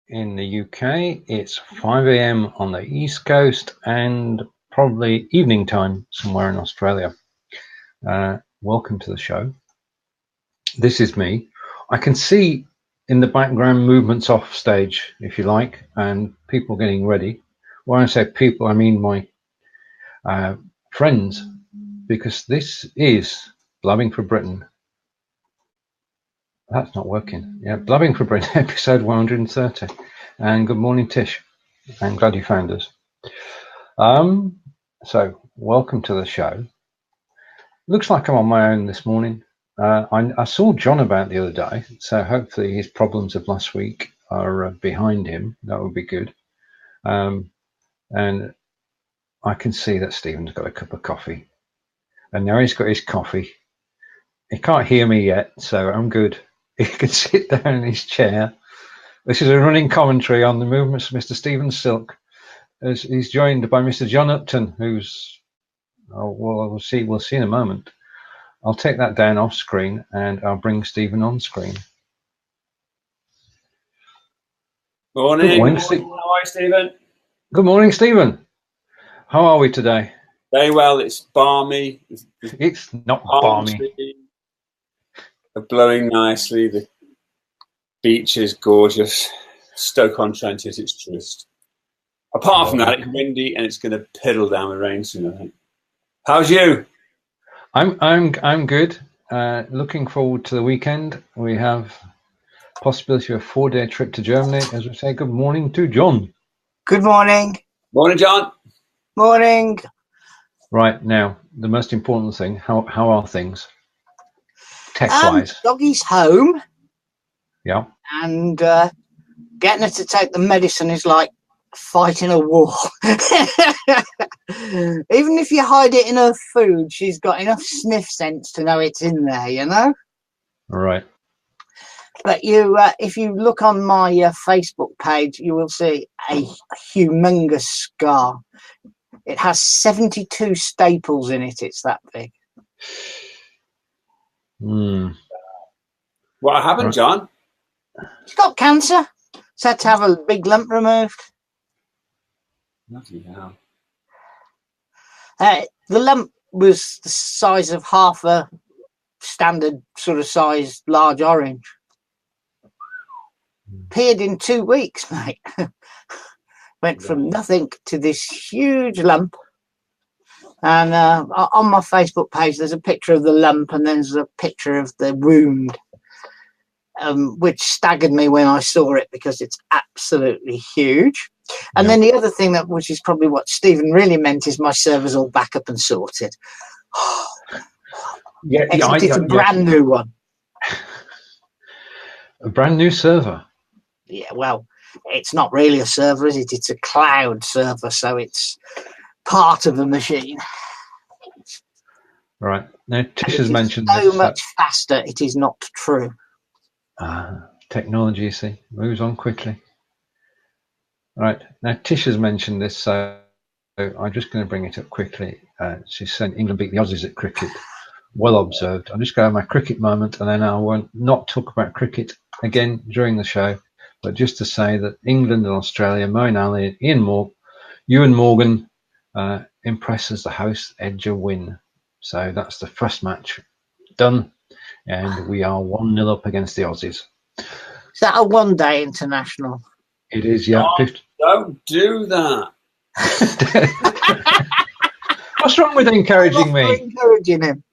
in the UK. It's 5 a.m. on the East Coast and probably evening time somewhere in Australia. Welcome to the show. This is me. I can see in the background movements off stage, if you like, and people getting ready. When I say people, I mean my friends, because this is Blabbing for Britain. That's not working. Yeah, Blabbing for Britain, episode 130. And good morning, Tish. I'm glad you found us. So, welcome to the show. Looks like I'm on my own this morning. I saw John about the other day, so hopefully his problems of last week are behind him. That would be good. And I can see that Stephen's got a cup of coffee. And now he's got his coffee. He can't hear me yet, so I'm good. He can sit down in his chair. This is a running commentary on the movements of Mr. Stephen Silk, as he's joined by Mr. John Upton, who's, we'll see in a moment. I'll take that down off screen and I'll bring Stephen on screen. Morning. Good morning. How are you, Stephen? Good morning, Stephen. How are we today? Very well. It's balmy. It's not balmy. Are blowing nicely. The beach is gorgeous. Stoke-on-Trent is its truest. Apart from that, it's windy and it's going to piddle down with rain soon, I think. How's you? I'm good. Looking forward to the weekend. We have possibility of a 4-day trip to Germany. As we say, good morning to John. Good morning. Morning, John. Morning. Right, now, the most important thing, how are things? Tech-wise. Doggy's home. Yeah. And getting her to take the medicine is like fighting a war. Even if you hide it in her food, she's got enough sniff sense to know it's in there, you know? Right. But if you look on my Facebook page, you will see a humongous scar. It has 72 staples in it. It's that big. What happened, John? She's got cancer. She's had to have a big lump removed. Bloody hell. The lump was the size of half a standard sort of size large orange. Appeared in 2 weeks, mate. Went from nothing to this huge lump. And on my Facebook page, there's a picture of the lump and there's a picture of the wound, which staggered me when I saw it because it's absolutely huge. And then the other thing, which is probably what Stephen really meant, is my server's all back up and sorted. It's a brand new one. A brand new server? Yeah, well, it's not really a server, is it? It's a cloud server, so it's part of the machine. Right. Now, Tish has mentioned so much faster, it is not true. Technology, you see, moves on quickly. Right. Now, Tish has mentioned this, so I'm just going to bring it up quickly. She's saying England beat the Aussies at cricket. Well observed. I'm just going to have my cricket moment, and then I won't not talk about cricket again during the show, but just to say that England and Australia, Moeen Ali, Ewan Morgan impresses the host edge a win. So that's the first match done, and we are 1-0 up against the Aussies. Is that a one-day international? It is, yeah. Don't do that. What's wrong with encouraging me? Encouraging him.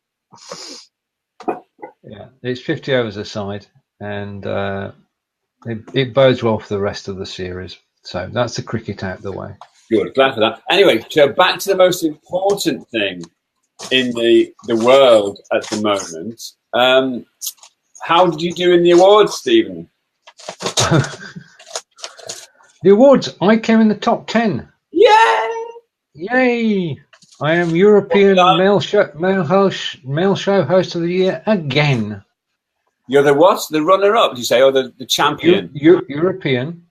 Yeah, it's 50 overs a side, and it bodes well for the rest of the series. So that's the cricket out of the way. Good, glad for that. Anyway, so back to the most important thing in the world at the moment. How did you do in the awards, Stephen? The awards, I came in the top 10. Yay! Yay! I am European male show host of the year again. You're the what? The runner-up, did you say, or the champion? European.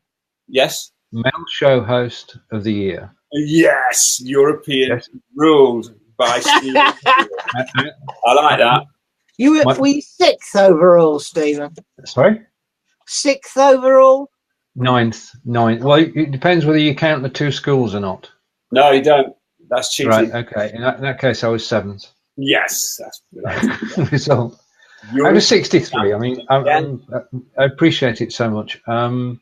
Yes. Male show host of the year. Yes, European, yes. Ruled by Stephen. I like that. Were you 6th overall, Stephen? Sorry? 6th overall? Ninth. Well, it depends whether you count the two schools or not. No, you don't. That's cheating. Right. Okay. In that case, I was 7th. Yes, that's Result. I was 63. I mean, I appreciate it so much. And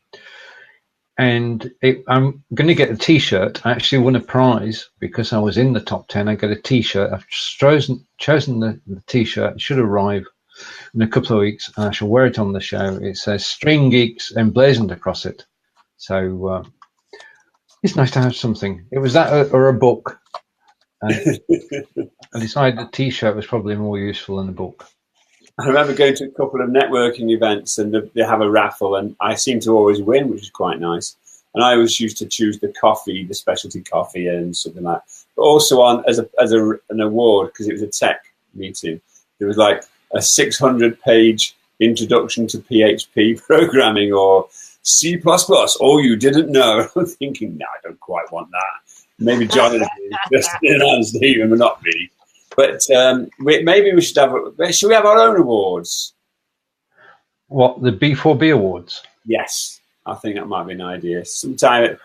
I'm going to get a T-shirt. I actually won a prize because I was in the top 10. I get a T-shirt. I've chosen the T-shirt. It should arrive in a couple of weeks, and I shall wear it on the show. It says "String Geeks" emblazoned across it. So it's nice to have something. It was that or a book. And I decided the T-shirt was probably more useful than the book. I remember going to a couple of networking events, and they have a raffle, and I seem to always win, which is quite nice. And I always used to choose the coffee, the specialty coffee, and something like that. But also as an award, because it was a tech meeting, there was like a 600-page introduction to PHP programming or C++. All you didn't know. I'm thinking, no, I don't quite want that. Maybe John is interested and Stephen, but not me. But maybe we should have our own awards? What, the B4B awards? Yes, I think that might be an idea. Sometime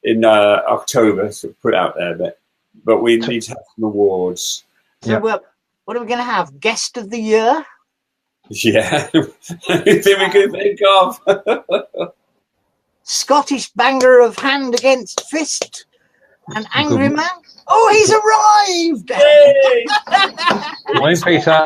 in October, so put it out there. But we need to have some awards. So what are we going to have? Guest of the year? Yeah, anything we can think of. Scottish banger of hand against fist? An angry man? Oh, he's arrived! Morning, Peter.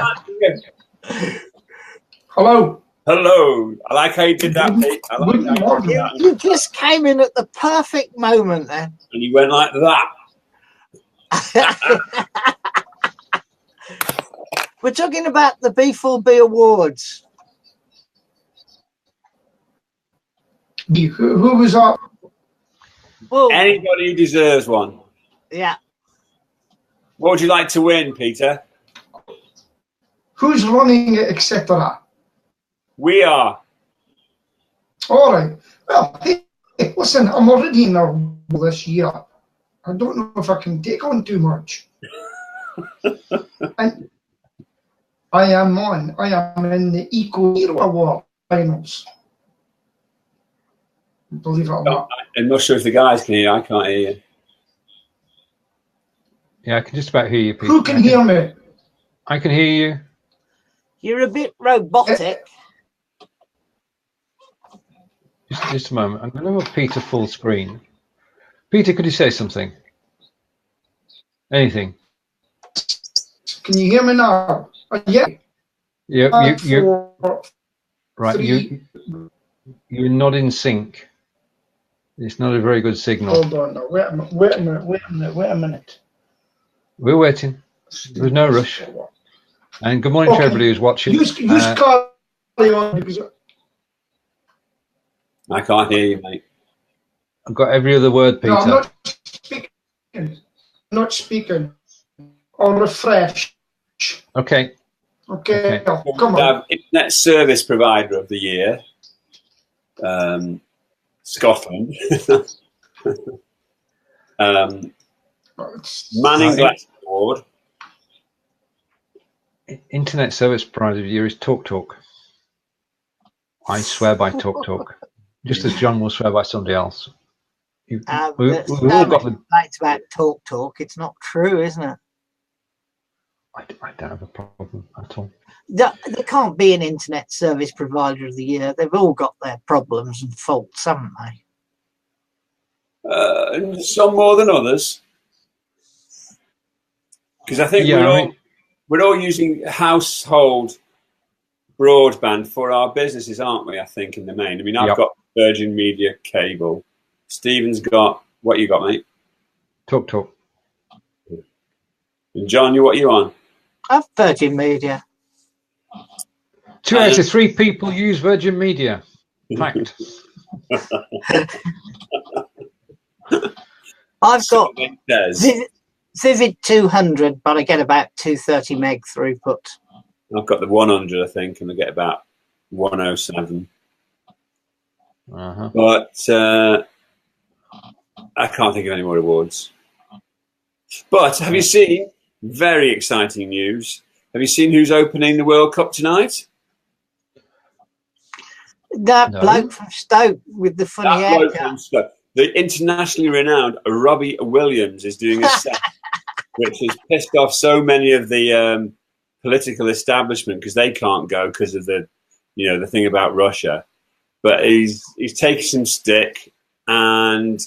Hello. Hello. I like how you did that, Pete. I like Good morning. You just came in at the perfect moment then. And you went like that. We're talking about the B4B awards. Who was up? Well, Anybody who deserves one. yeah. What would you like to win, Peter? Who's running it, etc.? We are. All right. Well, hey, listen, I'm already in a role this year. I don't know if I can take on too much. And I am in the Eco Hero Award finals. Believe it or not. I'm not sure if the guys can hear you. I can't hear you. Yeah, I can just about hear you, Peter. Who can hear me? I can hear you. You're a bit robotic. Just a moment. I'm going to have Peter full screen. Peter, could you say something? Anything? Can you hear me now? Yeah. You're right. You're not in sync. It's not a very good signal. Hold on now. Wait a minute. We're waiting. There's no rush. And good morning to everybody who's watching. Use carry on because I can't hear you, mate. I've got every other word, Peter. no, I'm not speaking. I'll refresh. Okay. Okay. Okay. Come on. Internet Service Provider of the Year. Scotland. Manning Glass Award. Internet Service Provider of the Year is TalkTalk. I swear by TalkTalk. Just as John will swear by somebody else. We've all got the... It's about talk. It's not true, isn't it? I don't have a problem at all. There can't be an internet service provider of the year. They've all got their problems and faults, haven't they? Some more than others. Because I think we're all using household broadband for our businesses, aren't we? I think in the main. I mean, I've got Virgin Media cable. Stephen's got what you got, mate? TalkTalk. And John, what are you on? I've Virgin Media. 2 out of 3 people use Virgin Media. Fact. I've got Vivid 200, but I get about 230 meg throughput. I've got the 100, I think, and I get about 107. But I can't think of any more awards. But have you seen, very exciting news, have you seen who's opening the World Cup tonight? That No. bloke from Stoke with the funny That bloke haircut. from Stoke. The internationally renowned Robbie Williams is doing a set which has pissed off so many of the political establishment because they can't go because of the thing about Russia. But he's taken some stick, and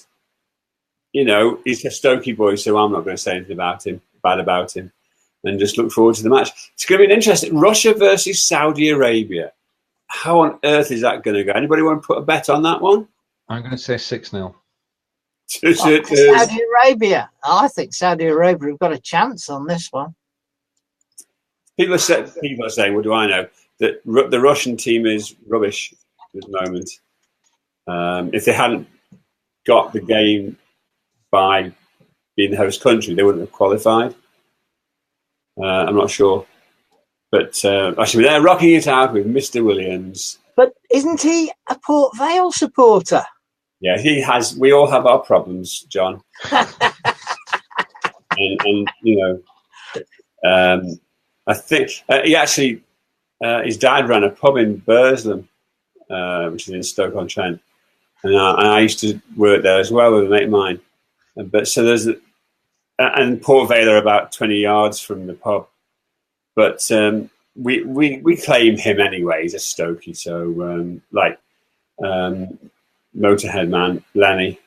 he's a Stokey boy, so I'm not going to say anything bad about him, and just look forward to the match. It's going to be an interesting Russia versus Saudi Arabia. How on earth is that going to go? Anybody want to put a bet on that one? I'm going to say 6-0. Saudi Arabia. I think Saudi Arabia have got a chance on this one. People are saying, what do I know? That the Russian team is rubbish at the moment. If they hadn't got the game by being the host country, they wouldn't have qualified. I'm not sure. But actually, they're rocking it out with Mr. Williams. But isn't he a Port Vale supporter? Yeah, he has. We all have our problems, John. and I think he actually, his dad ran a pub in Burslem, which is in Stoke-on-Trent, and I used to work there as well with a mate of mine. But so and Port Vale are about 20 yards from the pub, but we claim him anyway. He's a Stokey, so Motorhead man Lenny,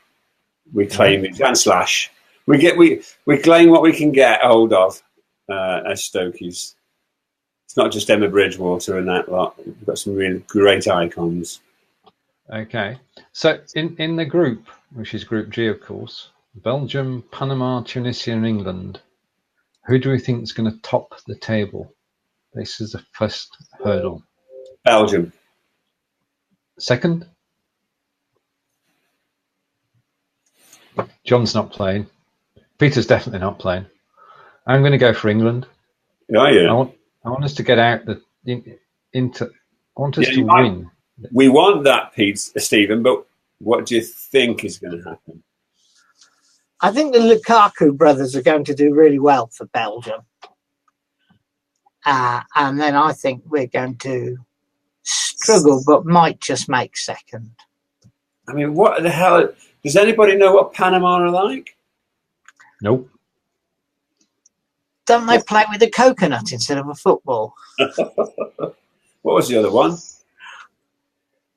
we claim him and Slash. We claim what we can get hold of as Stokies. It's not just Emma Bridgewater and that lot. We've got some really great icons. Okay, so in the group, which is Group G, of course, Belgium, Panama, Tunisia, and England. Who do we think is going to top the table? This is the first hurdle. Belgium. Second? John's not playing. Peter's definitely not playing. I'm going to go for England. Oh, yeah. I want us to get out into. I want us to win. We want that, Stephen. But what do you think is going to happen? I think the Lukaku brothers are going to do really well for Belgium, and then I think we're going to struggle, but might just make second. I mean, what the hell? Does anybody know what Panama are like? Nope. Don't they play with a coconut instead of a football? What was the other one?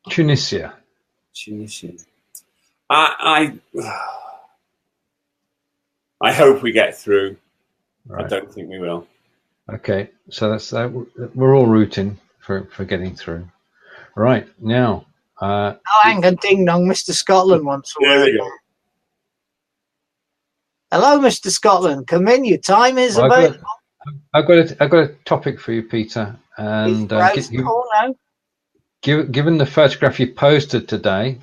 Tunisia. I hope we get through. Right. I don't think we will. Okay, so that's we're all rooting for getting through. Right now. Hang on, ding dong, Mr. Scotland wants a There word. we go. Hello, Mr. Scotland. Come in. Your time is available. I've got a topic for you, Peter. And given the photograph you posted today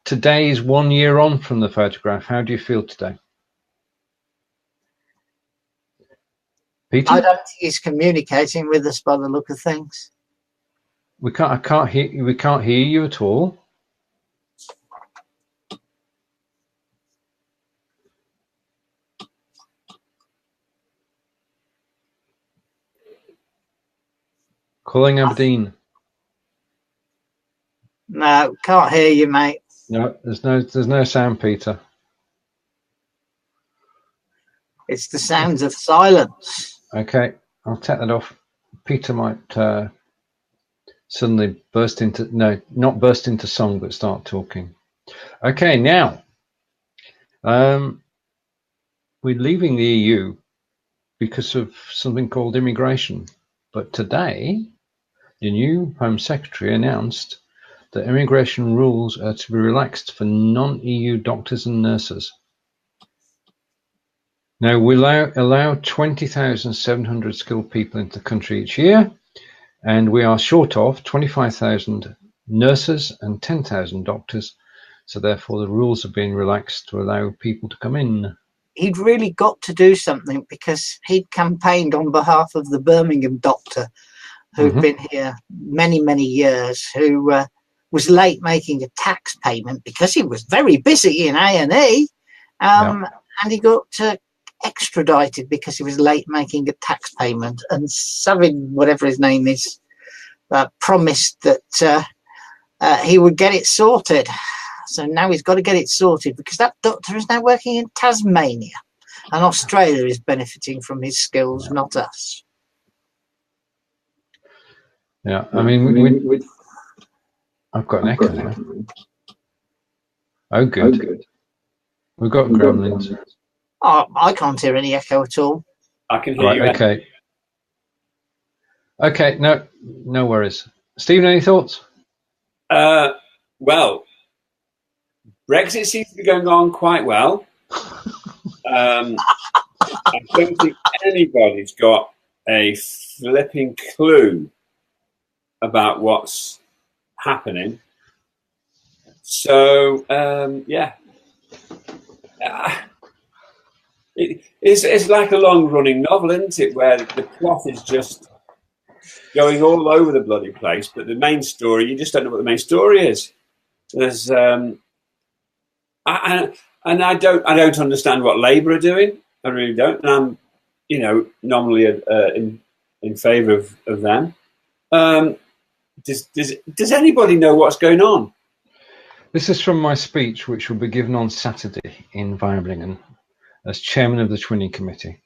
is 1 year on from the photograph. How do you feel today, Peter? I don't think he's communicating with us by the look of things. We can't hear you at all. Calling Aberdeen. No, can't hear you, mate. No, there's no sound, Peter. It's the sounds of silence. Okay, I'll take that off. Peter might suddenly not burst into song, but start talking. Okay, now we're leaving the EU because of something called immigration. But today, the new Home Secretary announced that immigration rules are to be relaxed for non-EU doctors and nurses. Now, we allow 20,700 skilled people into the country each year, and we are short of 25,000 nurses and 10,000 doctors. So therefore, the rules have been relaxed to allow people to come in. He'd really got to do something because he'd campaigned on behalf of the Birmingham doctor who'd been here many, many years, who was late making a tax payment because he was very busy in A&E, and he got extradited because he was late making a tax payment. And Savin, whatever his name is, promised that he would get it sorted. So now he's got to get it sorted because that doctor is now working in Tasmania, and Australia is benefiting from his skills, not us. Yeah, I mean, I've got an echo now. Oh, good. We've got gremlins. Oh, I can't hear any echo at all. I can hear you. Okay. Okay, no worries. Stephen, any thoughts? Well, Brexit seems to be going on quite well. I don't think anybody's got a flipping clue about what's happening. So, yeah. It's like a long-running novel, isn't it, where the plot is just going all over the bloody place, but the main story, you just don't know what the main story is. There's, and I don't understand what Labour are doing. I really don't. And I'm, normally in favour of them. Does anybody know what's going on? This is from my speech, which will be given on Saturday in Blabbing as chairman of the Twinning Committee.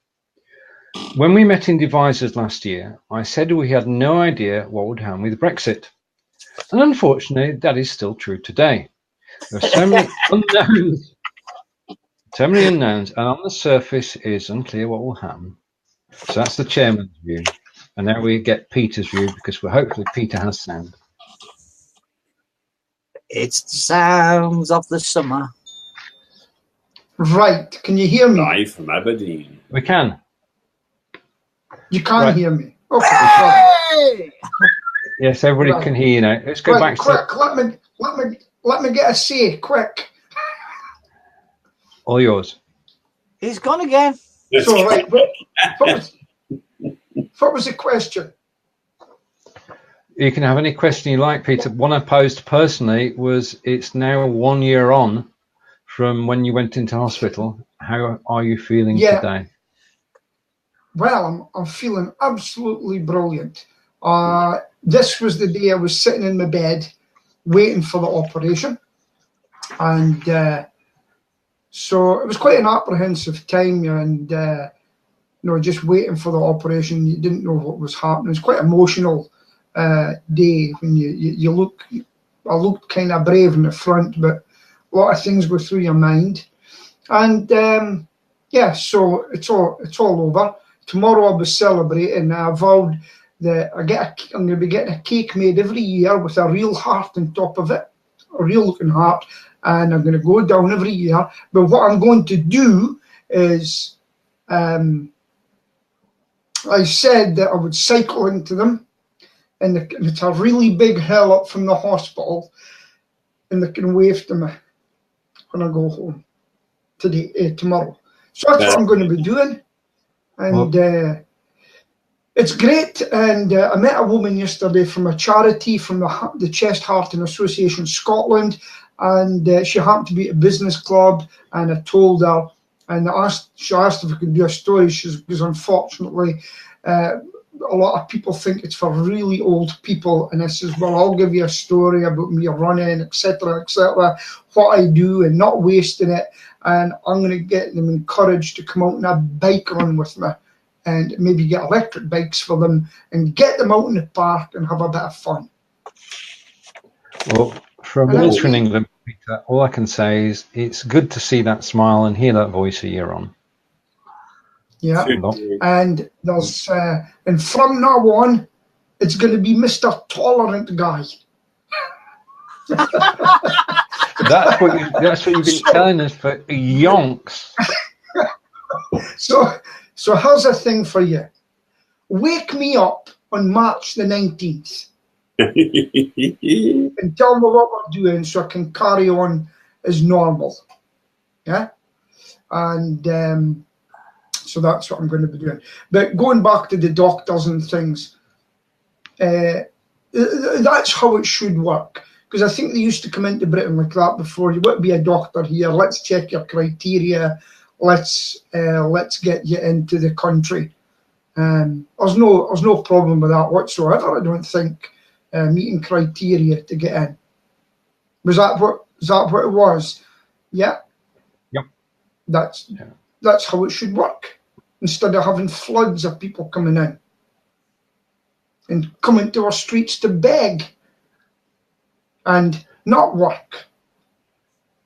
When we met in Devisers last year, I said we had no idea what would happen with Brexit. And unfortunately, that is still true today. There are so many unknowns, and on the surface it is unclear what will happen. So that's the chairman's view. And now we get Peter's view, because hopefully Peter has sound. It's the sounds of the summer. Right, can you hear me? Live from Aberdeen. We can. You can't hear me. Okay. Hey! Yes, everybody can hear you now. Let's go back. Quick, let me get a say, quick. All yours. He's gone again. So, right, what was the question? You can have any question you like, Peter. One I posed personally was, it's now 1 year on from when you went into hospital. How are you feeling today? Well, I'm feeling absolutely brilliant. This was the day I was sitting in my bed waiting for the operation. And so it was quite an apprehensive time, and just waiting for the operation. You didn't know what was happening. It was quite emotional day when you look. I looked kind of brave in the front, but a lot of things go through your mind. And so it's all over. Tomorrow I'll be celebrating. I vowed that I'm going to be getting a cake made every year with a real heart on top of it, a real looking heart, and I'm going to go down every year. But what I'm going to do is, I said that I would cycle into them, and it's a really big hill up from the hospital, and they can wave to me when I go home tomorrow. So that's what I'm going to be doing. And it's great. And I met a woman yesterday from a charity, from the Chest, Heart and Association Scotland, and she happened to be at a business club, and I told her, and she asked if I could do a story, because unfortunately a lot of people think it's for really old people, and I says, well, I'll give you a story about me running, etc., what I do and not wasting it, and I'm going to get them encouraged to come out on a bike run with me, and maybe get electric bikes for them and get them out in the park and have a bit of fun. Well, from us in England, Peter, all I can say is it's good to see that smile and hear that voice a year on. Yeah, and there's and from now on, it's going to be Mr. Tolerant Guy. That's what you've been telling us for yonks. So here's a thing for you. Wake me up on March the 19th and tell me what we're doing so I can carry on as normal. Yeah, and so that's what I'm going to be doing. But going back to the doctors and things, that's how it should work. Because I think they used to come into Britain like that before. You want to be a doctor here, let's check your criteria, let's get you into the country. There's no problem with that whatsoever, I don't think, meeting criteria to get in. Was that what it was? Yeah. Yep. That's how it should work. Instead of having floods of people coming in and coming to our streets to beg and not work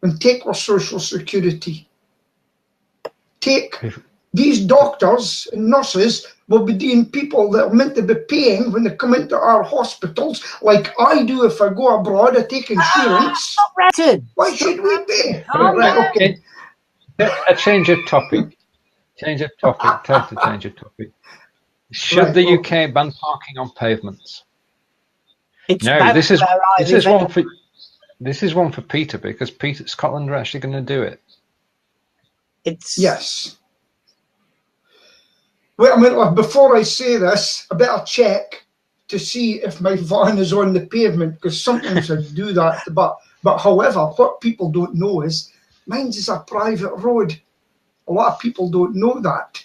and take our social security. These doctors and nurses will be doing people that are meant to be paying when they come into our hospitals, like I do if I go abroad. I take insurance. Why should we pay? Right, okay. A change of topic. Total change of topic. Should the UK ban parking on pavements? No, this is one for Peter, because Scotland are actually going to do it. Yes. Wait a minute, before I say this, I better check to see if my van is on the pavement, because sometimes I do that. But however, what people don't know is mine is a private road. A lot of people don't know that.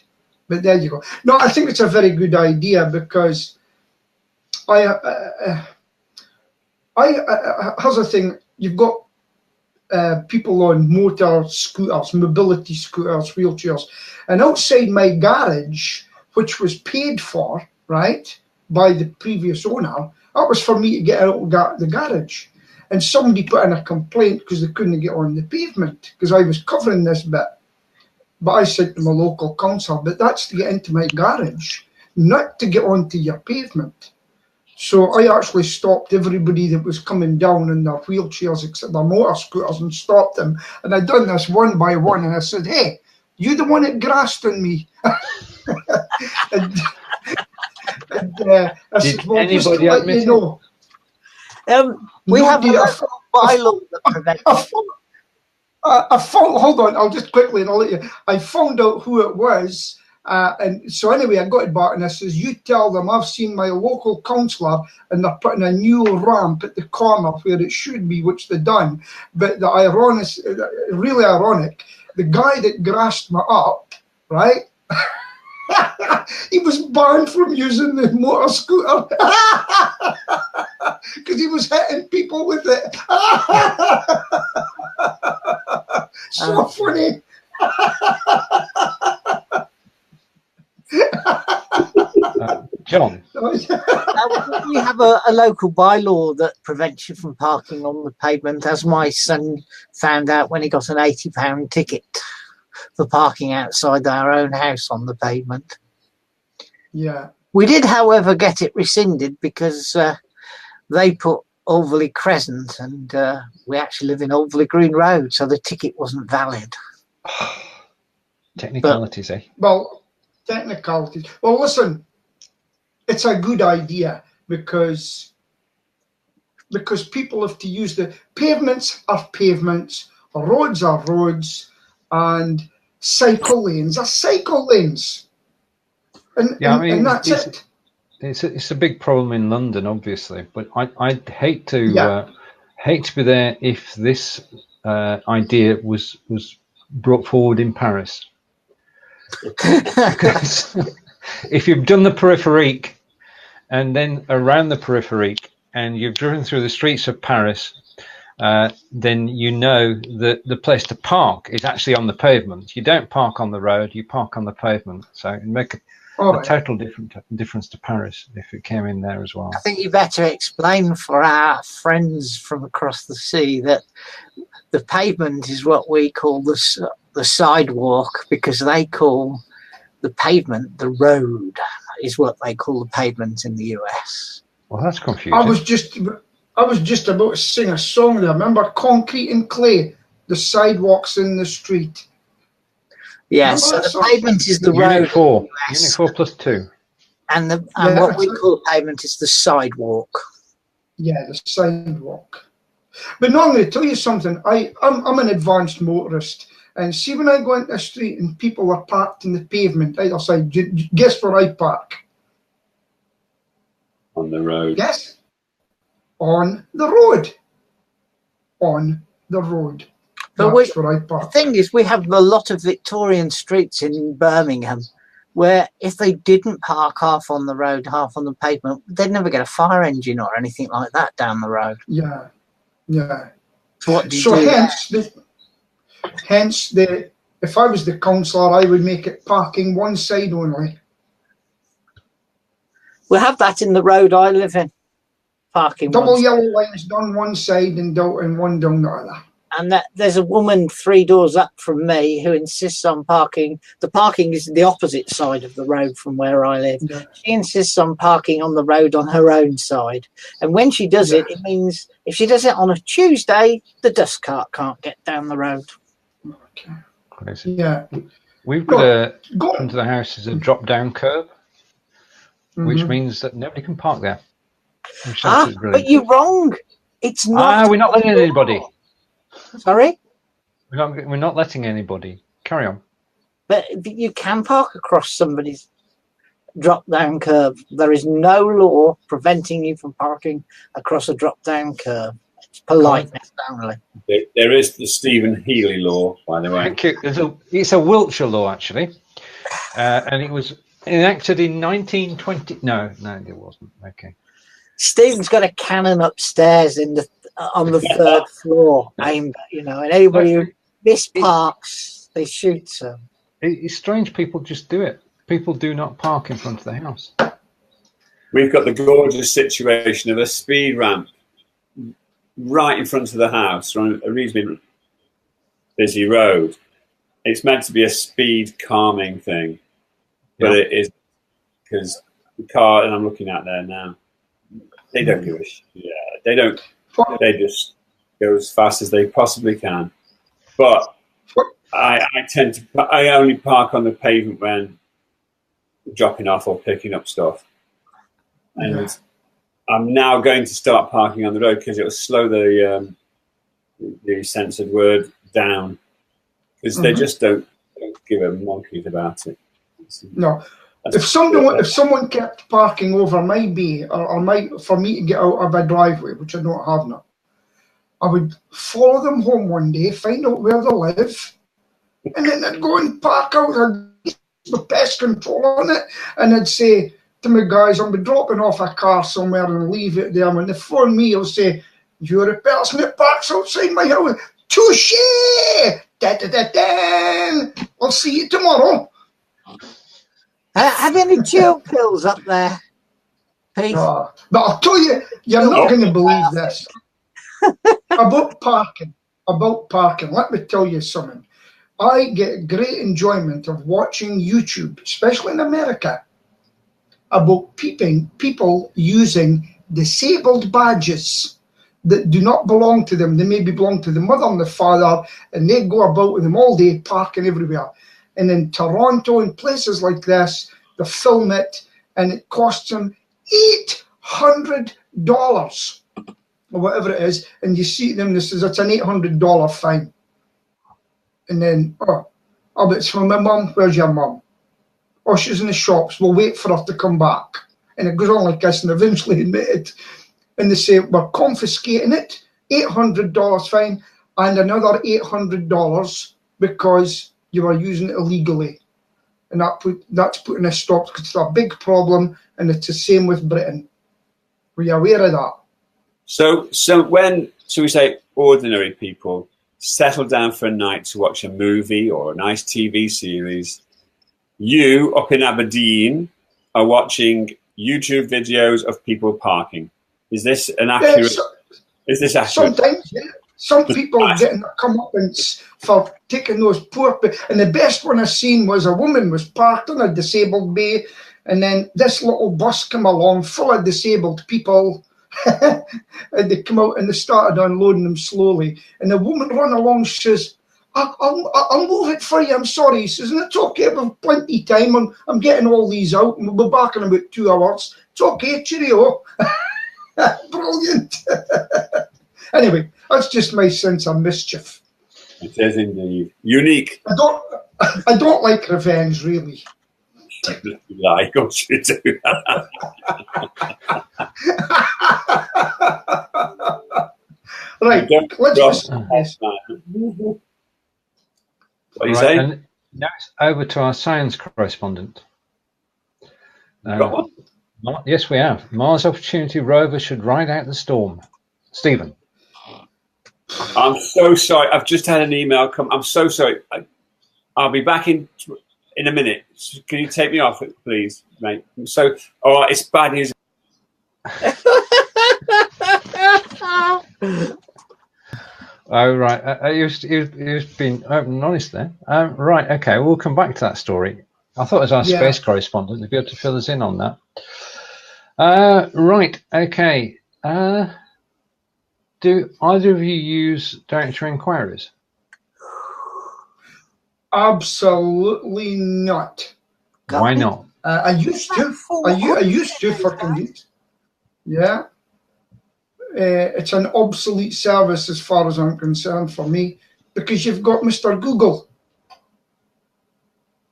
But there you go. No, I think it's a very good idea, because here's the thing. You've got people on motor scooters, mobility scooters, wheelchairs. And outside my garage, which was paid for, right, by the previous owner, that was for me to get out of the garage. And somebody put in a complaint because they couldn't get on the pavement, because I was covering this bit. But I said to my local council, but that's to get into my garage, not to get onto your pavement. So I actually stopped everybody that was coming down in their wheelchairs, except their motor scooters, and stopped them. And I done this one by one, and I said, hey, you the one that grassed on me. and I said, well, just to let you know. We have a bylaw that prevents. Hold on, I'll just quickly, and I'll let you. I found out who it was. And so anyway, I got it back, and I says, you tell them I've seen my local councillor and they're putting a new ramp at the corner where it should be, which they've done. But really ironic, the guy that grassed me up, right, he was banned from using the motor scooter because he was hitting people with it. So funny. John. We have a local bylaw that prevents you from parking on the pavement, as my son found out when he got an £80 ticket for parking outside our own house on the pavement. Yeah. We did, however, get it rescinded because they put Overley Crescent, and we actually live in Overley Green Road, so the ticket wasn't valid. Technicalities, eh? Well, technicalities. Well, listen, it's a good idea because people have to use the pavements are pavements, roads are roads, and cycle lanes are cycle lanes. And, yeah, I mean, and that's it. It's a big problem in London, obviously, but I'd hate to be there if this idea was brought forward in Paris. Because if you've done the peripherique and then around the peripherique and you've driven through the streets of Paris, then you know that the place to park is actually on the pavement. You don't park on the road, you park on the pavement. So it make a total difference to Paris if it came in there as well. I think you better explain for our friends from across the sea that the pavement is what we call the sidewalk, because they call the pavement the road, is what they call the pavement in the US. Well, that's confusing. I was just about to sing a song there. Remember Concrete and Clay, the sidewalks in the street. Yes, so the pavement is the Unit road. Unit 4 plus 2. And what we call the pavement is the sidewalk. Yeah, the sidewalk. But no, I'm going to tell you something. I'm an advanced motorist. And see, when I go into the street and people are parked in the pavement either side, guess where I park? On the road. Yes. On the road. On the road. But that's where I park. The thing is, we have a lot of Victorian streets in Birmingham where if they didn't park half on the road, half on the pavement, they'd never get a fire engine or anything like that down the road. Yeah. Yeah. So what do you So do? hence the if I was the councillor, I would make it parking one side only. We have that in the road I live in. Parking Double one yellow lines down one side and one down the other. And there's a woman 3 doors up from me who insists on parking. The parking is the opposite side of the road from where I live. Yeah. She insists on parking on the road on her own side. And when she does it, it means if she does it on a Tuesday, the dust cart can't get down the road. Okay. Crazy. Yeah. We've got into the house is a drop-down curb, which means that nobody can park there. But you're wrong. It's not. We're not letting anybody. Sorry? We're not letting anybody. Carry on. But you can park across somebody's drop-down curb. There is no law preventing you from parking across a drop-down curb. It's politeness only. There is the Stephen Healey law, by the way. It's a Wiltshire law, actually. And it was enacted in 1920. No, it wasn't. Okay. Stephen's got a cannon upstairs on the 3rd floor aimed at, and anybody who misparks, they shoot them. It's strange people just do it. People do not park in front of the house. We've got the gorgeous situation of a speed ramp right in front of the house on a reasonably busy road. It's meant to be a speed calming thing, but it is because the car, and I'm looking at there now, they don't give a shit. Yeah, they don't. They just go as fast as they possibly can. But I only park on the pavement when dropping off or picking up stuff. And I'm now going to start parking on the road because it will slow the censored word down because they just don't give a monkeys about it. No. If someone kept parking over my bay or for me to get out of a driveway, which I don't have now, I would follow them home one day, find out where they live, and then I'd go and park out with pest control on it, and I'd say to my guys, I'll be dropping off a car somewhere and leave it there. When they phone me, I'll say, you're the person that parks outside my house. Touche! Da-da-da-da! I'll see you tomorrow. Have any chill pills up there, Pete? But I'll tell you, you're not going to believe this. About parking. Let me tell you something. I get great enjoyment of watching YouTube, especially in America, about people using disabled badges that do not belong to them. They maybe belong to the mother and the father, and they go about with them all day, parking everywhere. And in Toronto and places like this, they film it, and it costs them $800 or whatever it is. And you see them, it's an $800 fine. And then, but it's from my mum. Where's your mum? Oh, she's in the shops. We'll wait for her to come back. And it goes on like this, and eventually admitted. And they say, we're confiscating it, $800 fine, and another $800 because you were using it illegally. And that's putting a stop, because it's a big problem, and it's the same with Britain. Were you aware of that? So when, shall we say, ordinary people settle down for a night to watch a movie or a nice TV series, you up in Aberdeen are watching YouTube videos of people parking. Is this an accurate? Is this accurate? Sometimes, yeah. Some people are getting their comeuppance for taking those poor. And the best one I seen was a woman was parked on a disabled bay, and then this little bus came along full of disabled people. And they come out and they started unloading them slowly. And the woman ran along, she says, I'll move it for you, I'm sorry. He says, and it's okay, we've plenty of time. I'm getting all these out, and we'll be back in about 2 hours. It's okay, cheerio. Brilliant. Anyway, that's just my sense of mischief. It is indeed unique. I don't like revenge, really. Lie, of course you do. Right, let's listen to this. What are you saying? And now it's over to our science correspondent. Got one? Yes, we have. Mars Opportunity rover should ride out the storm. Stephen. I'm so sorry. I've just had an email come. I'm so sorry. I'll be back in a minute. Can you take me off, please, mate? So, all right, it's bad news. Oh, right. You've been open and honest there. Right, okay, we'll come back to that story. I thought as our space correspondent, they'd be able to fill us in on that. Right, okay. Do either of you use directory inquiries? Absolutely not. Why not? I used to. I used to for convenience. Yeah. It's an obsolete service as far as I'm concerned for me, because you've got Mr. Google.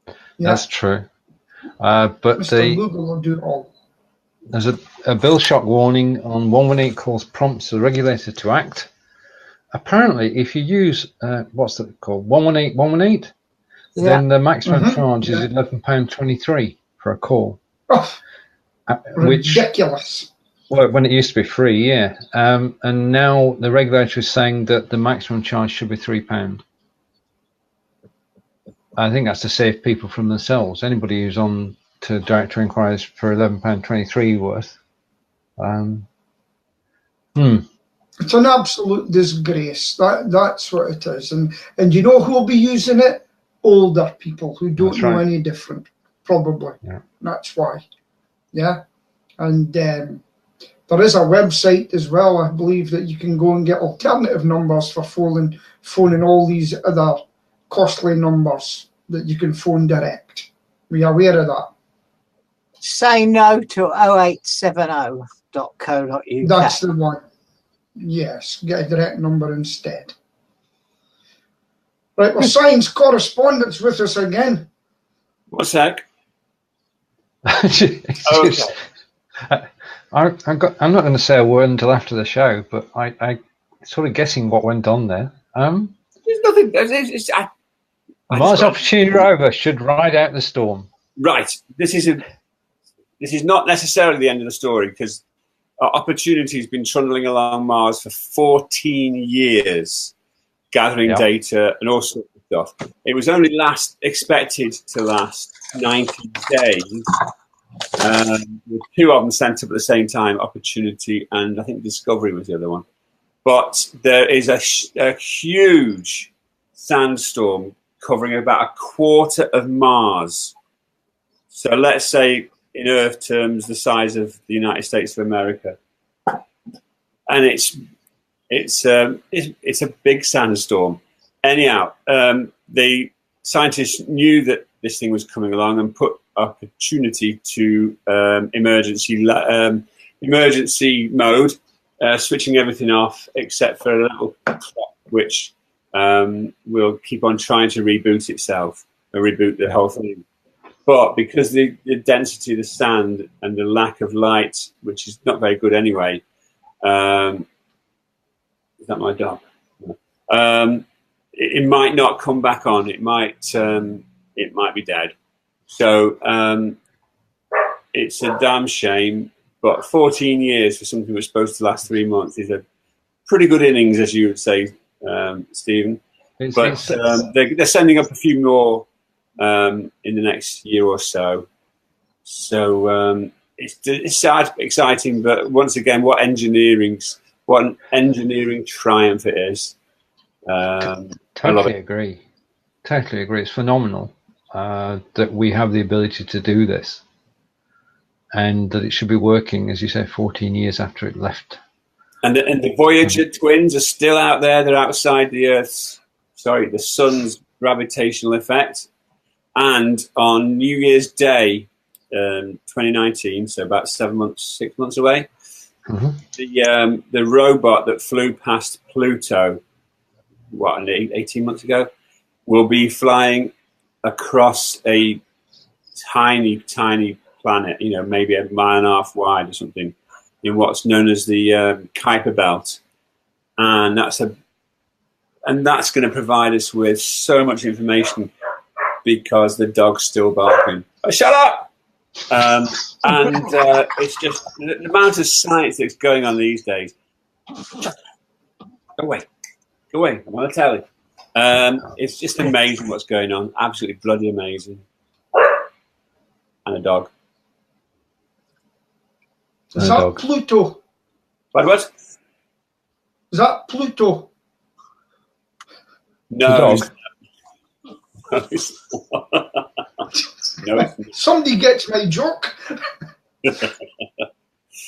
Yeah. That's true. But Mr. Google will do it all. There's a bill shock warning on 118 calls prompts the regulator to act. Apparently, if you use what's that called, 118, then the maximum charge is £11.23 for a call. Oh, which, ridiculous. Well, when it used to be free, yeah. And now the regulator is saying that the maximum charge should be £3. I think that's to save people from themselves. Anybody who's on to directory inquiries for £11.23 worth. It's an absolute disgrace. That's what it is. And you know who will be using it? Older people who don't know any different, probably. Yeah. That's why. Yeah. And there is a website as well, I believe, that you can go and get alternative numbers for phoning all these other costly numbers that you can phone direct. Are you aware of that? Say no to 0870.co.uk. That's the one. Yes, get a direct number instead. Right, well, science correspondent's with us again. What's that? I'm not going to say a word until after the show, but I sort of guessing what went on there. There's nothing. Mars Opportunity rover should ride out the storm. Right. This is not necessarily the end of the story, because Opportunity has been trundling along Mars for 14 years, gathering data and all sorts of stuff. It was only expected to last 90 days. With two of them sent up at the same time, Opportunity and I think Discovery was the other one. But there is a huge sandstorm covering about a quarter of Mars. So let's say in Earth terms, the size of the United States of America. And it's a big sandstorm. Anyhow, the scientists knew that this thing was coming along and put Opportunity to emergency mode, switching everything off except for a little clock which will keep on trying to reboot itself and reboot the whole thing. But because the density of the sand and the lack of light, which is not very good anyway, is that my dog? It might not come back on. It might be dead. So it's a damn shame. But 14 years for something that was supposed to last 3 months is a pretty good innings, as you would say, Stephen. They're sending up a few more in the next year or so. So it's sad, exciting, but once again, what an engineering triumph it is. Totally agree. It's phenomenal that we have the ability to do this, and that it should be working, as you say, 14 years after it left. And the Voyager twins are still out there. They're outside the sun's gravitational effect. And on New Year's Day, 2019, so about 6 months away, the robot that flew past Pluto, 18 months ago, will be flying across a tiny, tiny planet, maybe a mile and a half wide or something, in what's known as the Kuiper Belt. And that's going to provide us with so much information, because the dog's still barking. Oh, shut up! It's just the amount of science that's going on these days. Go away. Go away. I'm on the telly. It's just amazing what's going on. Absolutely bloody amazing. And a dog. Is that Pluto? What? Is that Pluto? No. No, somebody gets my joke.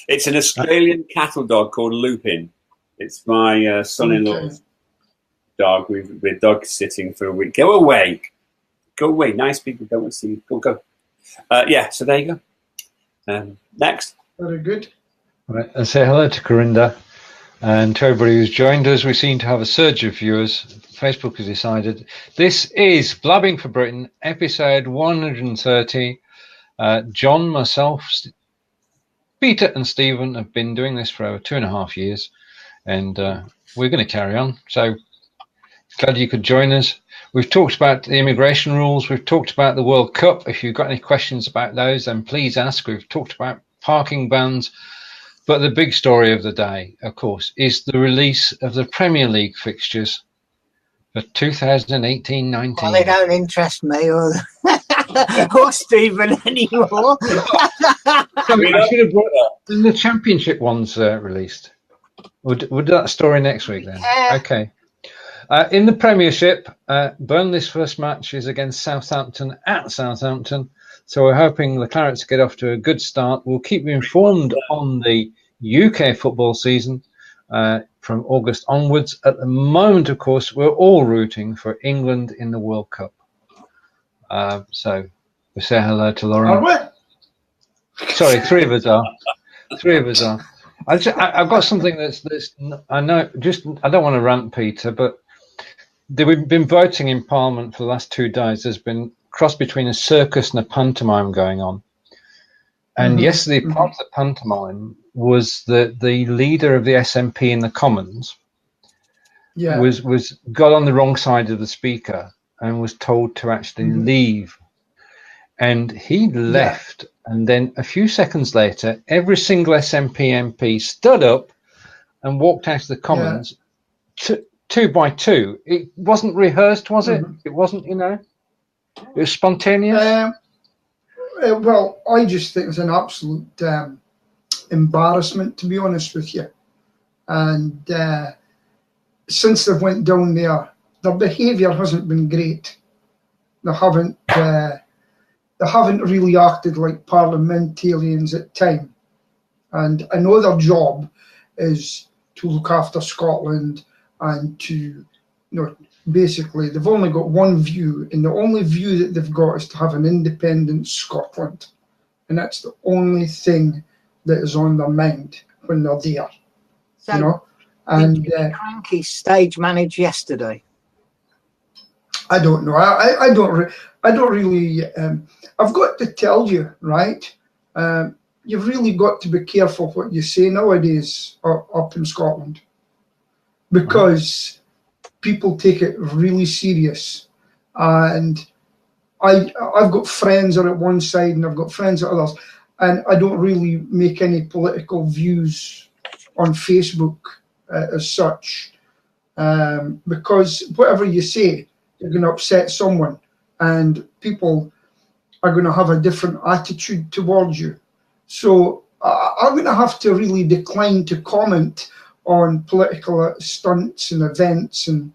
It's an Australian cattle dog called Lupin. It's my son-in-law's dog. We're dog sitting for a week. Go away. Go away. Nice people don't want to see you. Go. Yeah, so there you go. Next. Very good. Right, and say hello to Corinda and to everybody who's joined us. We seem to have a surge of viewers. Facebook has decided this is Blabbing for Britain, episode 130. John, myself, Peter and Stephen have been doing this for over 2.5 years, and we're going to carry on. So glad you could join us. We've talked about the immigration rules. We've talked about the World Cup. If you've got any questions about those, then please ask. We've talked about parking bans. But the big story of the day, of course, is the release of the Premier League fixtures for 2018-19. Well, they don't interest me or Stephen anymore. Sorry, I should have brought the Championship ones released. Would that story next week then? Yeah. Okay. In the Premiership, Burnley's first match is against Southampton at Southampton. So we're hoping the Clarets get off to a good start. We'll keep you informed on the UK football season from August onwards. At the moment, of course, we're all rooting for England in the World Cup. So we say hello to Lauren. Sorry, three of us are. I've got something that's I know. I don't want to rant, Peter, but we've been voting in Parliament for the last 2 days. There's been cross between a circus and a pantomime going on. And yesterday, part of the pantomime was that the leader of the SNP in the Commons was got on the wrong side of the speaker and was told to actually leave. And he left. And then a few seconds later, every single SNP MP stood up and walked out of the Commons 2 by 2. It wasn't rehearsed, was it? It wasn't, it was spontaneous. Well, I just think it's an absolute embarrassment, to be honest with you. And since they've went down there, their behaviour hasn't been great. They haven't really acted like parliamentarians at time. And I know their job is to look after Scotland and to, basically, they've only got one view, and the only view that they've got is to have an independent Scotland. And that's the only thing that is on their mind when they're there. So, And Cranky stage managed yesterday. I don't know. I don't really. I've got to tell you, right? You've really got to be careful what you say nowadays up in Scotland, because people take it really serious. And I've got friends that are at one side and I've got friends at others, and I don't really make any political views on Facebook as such, because whatever you say, you're going to upset someone, and people are going to have a different attitude towards you. So I'm going to have to really decline to comment on political stunts and events and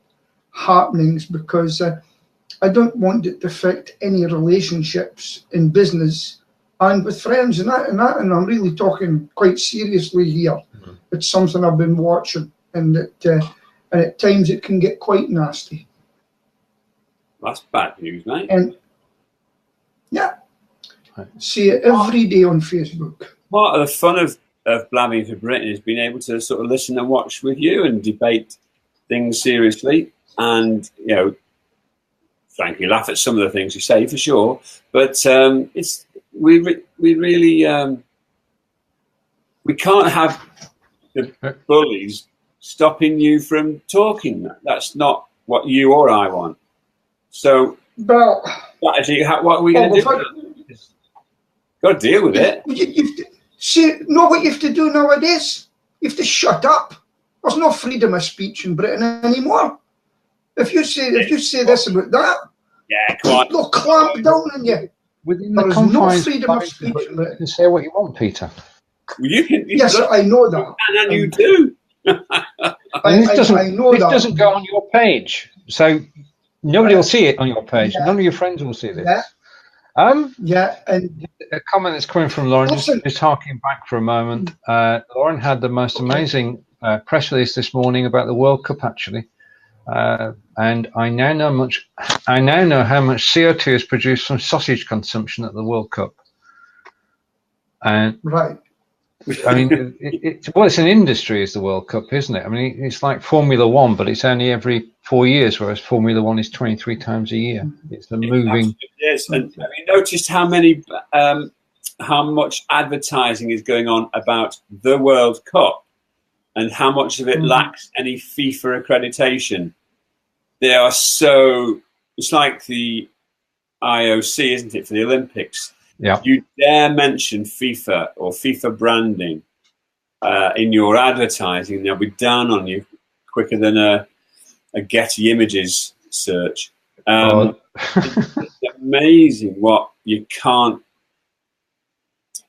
happenings, because I don't want it to affect any relationships in business and with friends and that, and I'm really talking quite seriously here. It's something I've been watching, and at times it can get quite nasty. That's bad news, mate. And see it every day on Facebook. Part of the fun of Blabbing for Britain is being able to sort of listen and watch with you and debate things seriously, and frankly laugh at some of the things you say for sure. But we really we can't have the bullies stopping you from talking. That's not what you or I want. So, well, strategy. What are we going to do? Got to deal with it. You know what you have to do nowadays? You have to shut up. There's no freedom of speech in Britain anymore. If you say this about that, Yeah, come on. they'll clamp down on you. Within There the is no confines freedom of of speech in you Britain. can say what you want, Peter. Well, you can. Yes, I know that. And you do. And this I know that. doesn't go on your page, so nobody will see it on your page. Yeah. None of your friends will see this. Yeah. Yeah, and A comment that's coming from Lauren, listen, just harking back for a moment. Lauren had the most amazing press release this morning about the World Cup, actually, and I now know how much CO2 is produced from sausage consumption at the World Cup. And right. I mean, it's an industry, is the World Cup, isn't it? I mean, it's like Formula One, but it's only every 4 years, whereas Formula One is 23 times a year. It's the moving. Yes, and have you noticed how much advertising is going on about the World Cup, and how much of it lacks any FIFA accreditation? They are so. It's like the IOC, isn't it, for the Olympics? Yeah. You dare mention FIFA or FIFA branding in your advertising, they'll be down on you quicker than a Getty Images search. It's amazing what you can't.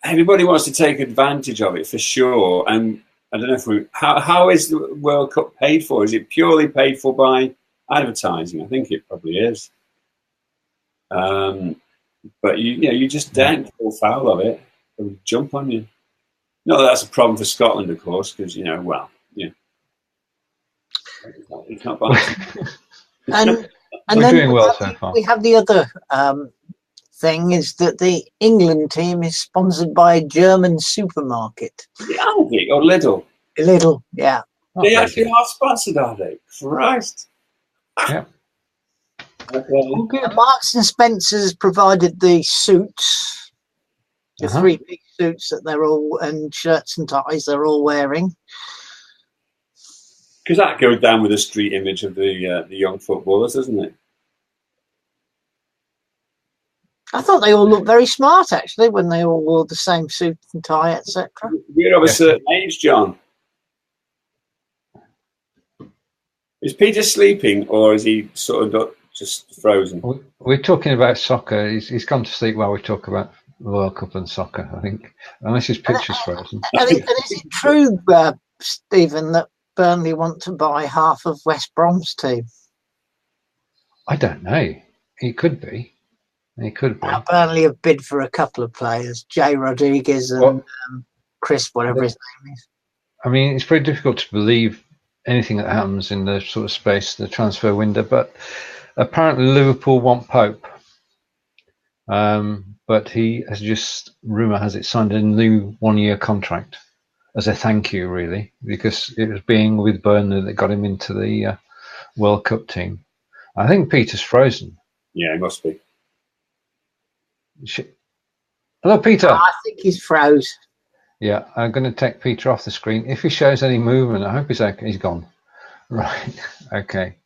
Everybody wants to take advantage of it for sure, and I don't know if how is the World Cup paid for? Is it purely paid for by advertising? I think it probably is. But you just don't fall foul of it. They'll jump on you. Not that that's a problem for Scotland, of course, because it's not bad. And We're then doing well so far. We have the other thing is that the England team is sponsored by a German supermarket. Aldi or Lidl. Lidl, yeah. They actually are sponsored, are they? Christ. Yeah. Okay. And Marks and Spencer's provided the suits, the 3-piece suits that they're all, and shirts and ties they're all wearing. Because that goes down with the street image of the young footballers, doesn't it? I thought they all looked very smart, actually, when they all wore the same suit and tie, etc. We're of a certain age, John. Is Peter sleeping, or is he sort of just frozen? We're talking about soccer. He's gone to sleep while we talk about the World Cup and soccer, I think. Unless his picture's frozen. And is it true, Stephen, that Burnley want to buy half of West Brom's team? I don't know. It could be. It could be. Burnley have bid for a couple of players, Jay Rodriguez and Chris, whatever his name is. I mean, it's very difficult to believe anything that happens in the sort of space, the transfer window, but apparently Liverpool want Pope. But he has just, rumour has it, signed a new 1-year contract as a thank you, really, because it was being with Burnley that got him into the World Cup team. I think Peter's frozen. Yeah, he must be. Hello, Peter. I think he's froze. Yeah, I'm going to take Peter off the screen. If he shows any movement, I hope he's okay. He's gone. Right. Okay.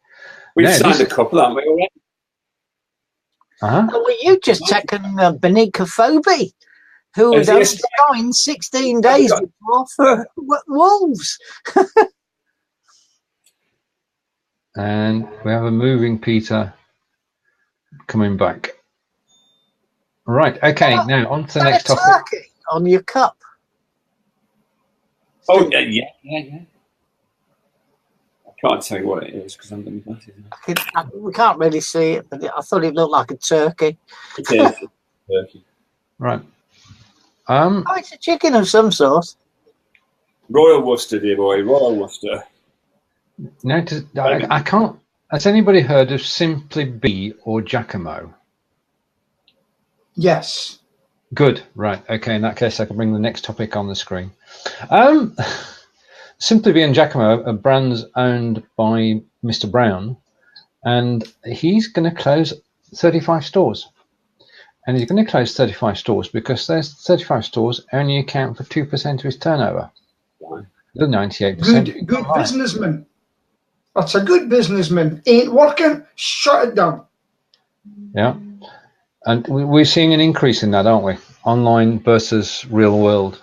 We've signed a couple, haven't we, already? Well, you just taken Benika Phoebe, who had only signed 16 days before for Wolves. And we have a moving Peter coming back. Right. Okay. Now on to the next topic. Turkey on your cup. Oh yeah. I can't tell you what it is because I'm going to be glasses. We can't really see it, but I thought it looked like a turkey. It is turkey. Right. It's a chicken of some sort. Royal Worcester, dear boy. Royal Worcester. Now, I can't. Has anybody heard of Simply Bee or Giacomo? Yes. Good. Right. Okay. In that case, I can bring the next topic on the screen. Simply Bee and Giacomo are brands owned by Mr. Brown, and he's going to close 35 stores. And he's going to close 35 stores because those 35 stores only account for 2% of his turnover. The 98%. Good businessman. That's a good businessman. Ain't working, shut it down. Yeah. And we're seeing an increase in that, aren't we? Online versus real world.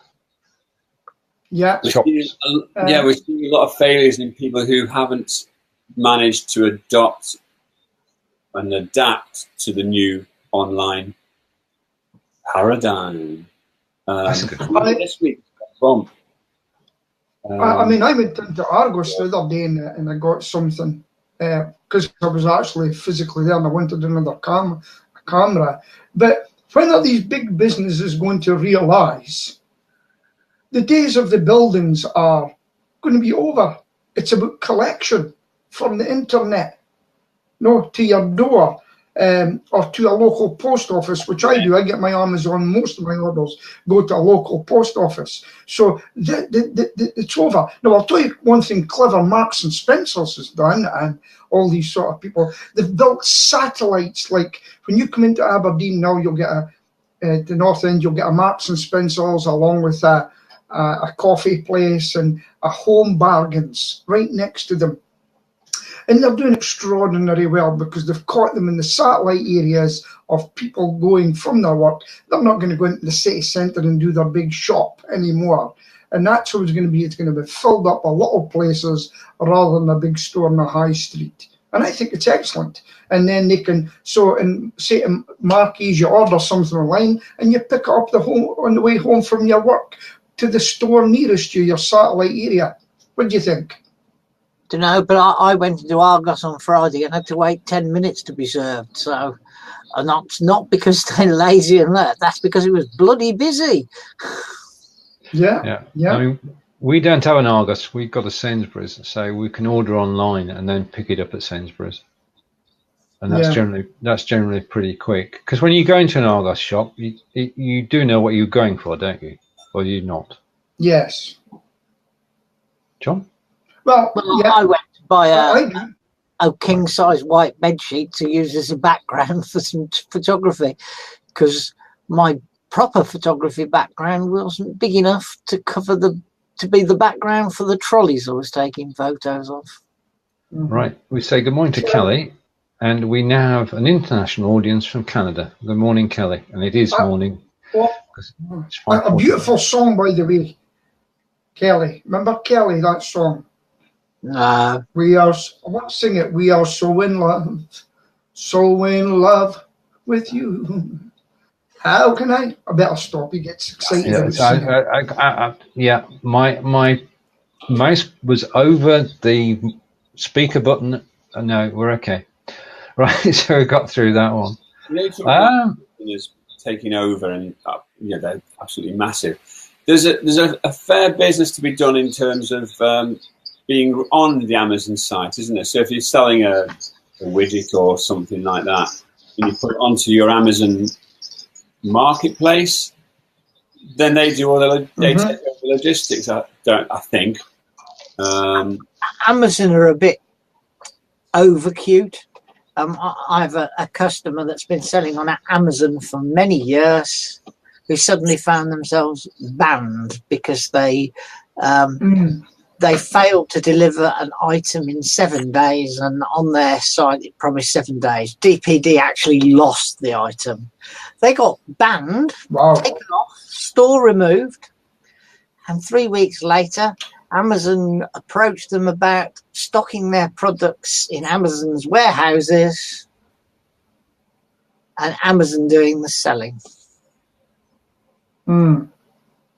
Yeah. We're seeing a lot of failures in people who haven't managed to adopt and adapt to the new online paradigm. That's a good one. This week, bump. I mean, I went into Argos the other day and I got something because I was actually physically there and I wanted another camera. But when are these big businesses going to realise the days of the buildings are going to be over? It's about collection from the internet, to your door. Or to a local post office, which I do. I get my Amazon, most of my orders go to a local post office. So it's over. Now, I'll tell you one thing clever Marks and Spencer's has done, and all these sort of people, they've built satellites. Like when you come into Aberdeen now, you'll get the North End, you'll get a Marks and Spencer's along with a coffee place and a Home Bargains right next to them. And they're doing extraordinarily well because they've caught them in the satellite areas of people going from their work. They're not going to go into the city centre and do their big shop anymore. And that's how it's going to be. It's going to be filled up a lot of places rather than a big store on the high street. And I think it's excellent. And then they can, say to Marquis, you order something online and you pick it up on the way home from your work to the store nearest you, your satellite area. What do you think? Don't know, but I went into Argos on Friday and had to wait 10 minutes to be served. So, not because they're lazy and that's because it was bloody busy. Yeah. I mean, we don't have an Argos. We've got a Sainsbury's, so we can order online and then pick it up at Sainsbury's. And that's generally pretty quick. Because when you go into an Argos shop, you do know what you're going for, don't you? Or do you not? Yes. John? Well, yeah. I went to buy a king-size white bedsheet to use as a background for some photography because my proper photography background wasn't big enough to be the background for the trolleys I was taking photos of. Right. We say good morning to Kelly, and we now have an international audience from Canada. Good morning, Kelly. And it is morning. Well, a beautiful song, by the way, Kelly. Remember Kelly, that song? No. I won't sing it. We are so in love with you. How can I better stop? He gets excited. My mouse was over the speaker button. No, we're okay. Right, so we got through that one. Is taking over, and they're absolutely massive. There's a fair business to be done in terms of being on the Amazon site, isn't it? So if you're selling a widget or something like that, and you put it onto your Amazon marketplace, then they do all the they take over the logistics. I think Amazon are a bit over cute. I have a customer that's been selling on Amazon for many years who suddenly found themselves banned because they failed to deliver an item in 7 days, and on their site it promised 7 days. DPD actually lost the item. They got banned, taken off, store removed, and 3 weeks later Amazon approached them about stocking their products in Amazon's warehouses and Amazon doing the selling.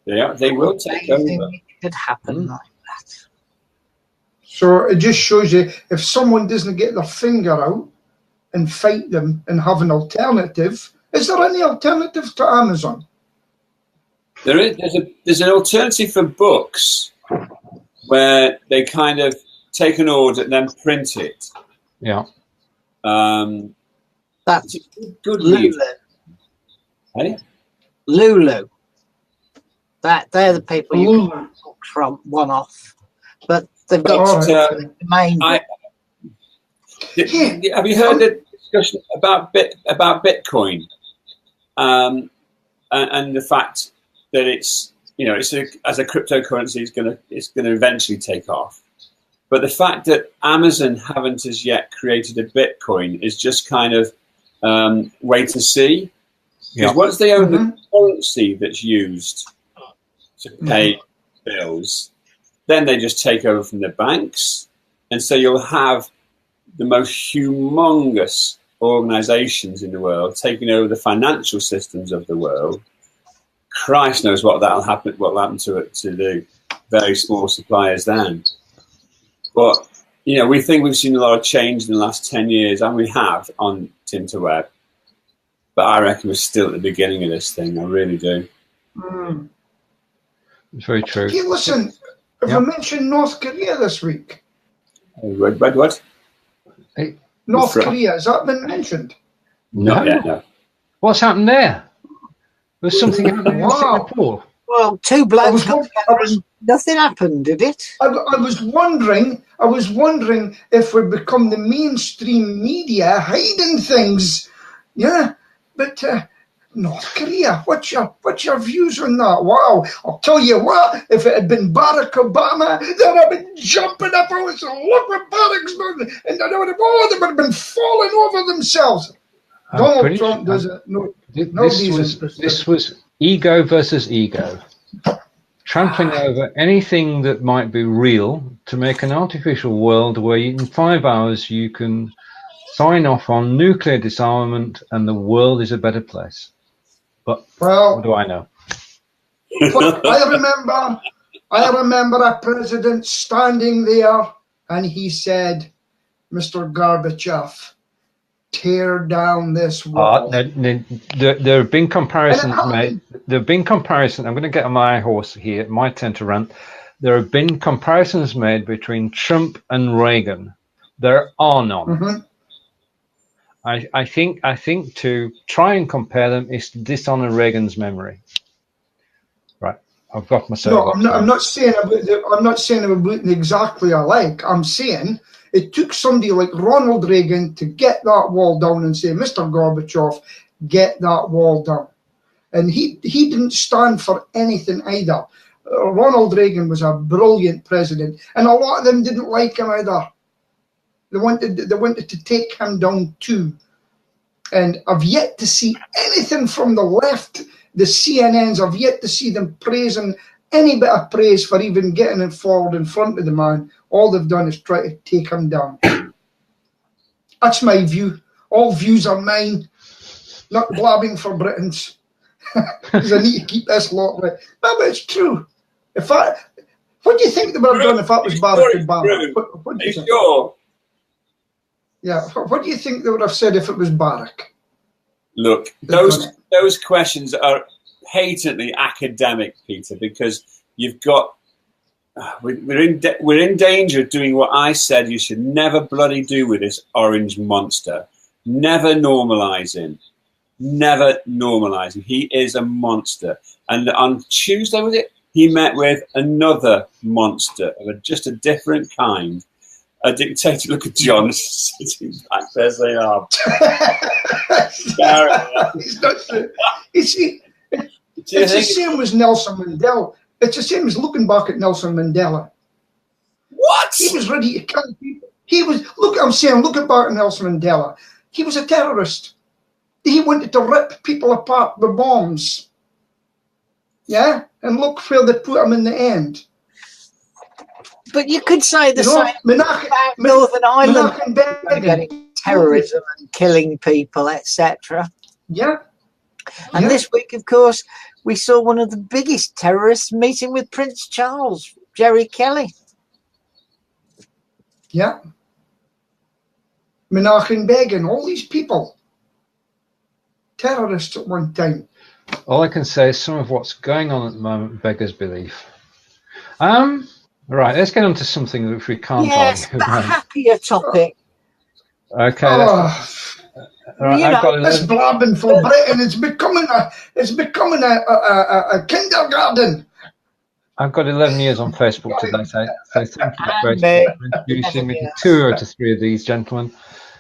Yeah, they will take over. It could happen like that. So it just shows you if someone doesn't get their finger out and fight them and have an alternative. Is there any alternative to Amazon? There's an alternative for books where they kind of take an order and then print it. Yeah. That's good. Lulu. Hey? Lulu. They're the people you can book from one-off, but they've got the main. Have you heard the discussion about Bitcoin and the fact that it's as a cryptocurrency it's going to eventually take off, but the fact that Amazon haven't as yet created a Bitcoin is just kind of wait and see, because once they own the currency that's used to pay bills, then they just take over from the banks. And so you'll have the most humongous organizations in the world taking over the financial systems of the world. Christ knows what will happen to the very small suppliers then. But, we think we've seen a lot of change in the last 10 years, and we have on Tinterweb. But I reckon we're still at the beginning of this thing. I really do. Mm. It's very true. Hey, listen, have I mentioned North Korea this week? What? Hey, North Korea, has that been mentioned? No. Not yet, no. What's happened there? There's something happening in Singapore. Well, two blokes got together and nothing happened, did it? I was wondering if we've become the mainstream media hiding things. Yeah, but North Korea, what's your views on that? Wow, I'll tell you what, if it had been Barack Obama, they'd have been jumping up. I was look what Barack's done, and they would have been falling over themselves. Donald Trump does it. No, this was ego versus ego, trampling over anything that might be real to make an artificial world where in 5 hours you can sign off on nuclear disarmament and the world is a better place. But what do I know? I remember a president standing there and he said, "Mr. Gorbachev, tear down this wall." There have been comparisons made. There have been comparisons. I'm going to get on my horse here. My turn to rant. There have been comparisons made between Trump and Reagan. There are none. Mm-hmm. I think to try and compare them is to dishonor Reagan's memory. Right, I've got myself. No, I'm not saying about exactly alike. I'm saying it took somebody like Ronald Reagan to get that wall down and say, "Mr. Gorbachev, get that wall down." And he didn't stand for anything either. Ronald Reagan was a brilliant president, and a lot of them didn't like him either. They wanted to take him down too. And I've yet to see anything from the left, the CNNs, I've yet to see them praising any bit of praise for even getting forward in front of the man. All they've done is try to take him down. That's my view. All views are mine, not blabbing for Britons. Because I need to keep this lot right. No, but it's true. What do you think they would have done if that was Barack Obama? What do you think? Sure. Yeah, what do you think they would have said if it was Barack? Look, those questions are patently academic, Peter, because you've got we're in danger of doing what I said you should never bloody do with this orange monster. Never normalising. He is a monster. And on Tuesday, was it? He met with another monster of just a different kind. A dictator. Look at John sitting back there saying, "Oh, it's the same as Nelson Mandela. It's the same as looking back at Nelson Mandela. What? He was ready to kill people. Looking back at Nelson Mandela. He was a terrorist. He wanted to rip people apart with bombs. Yeah? And look where they put him in the end. But you could say the same about Northern Ireland, getting terrorism and killing people, etc. Yeah. And this week, of course, we saw one of the biggest terrorists meeting with Prince Charles, Jerry Kelly. Yeah. Menachem Begin, all these people. Terrorists at one time. All I can say is some of what's going on at the moment beggars belief. Right, let's get on to something which we can't argue about. A happier topic. Okay. Right, this blabbing for Britain, it's becoming a kindergarten. I've got 11 years on Facebook today, so thank you very much for introducing me to 2 out of 3 of these gentlemen.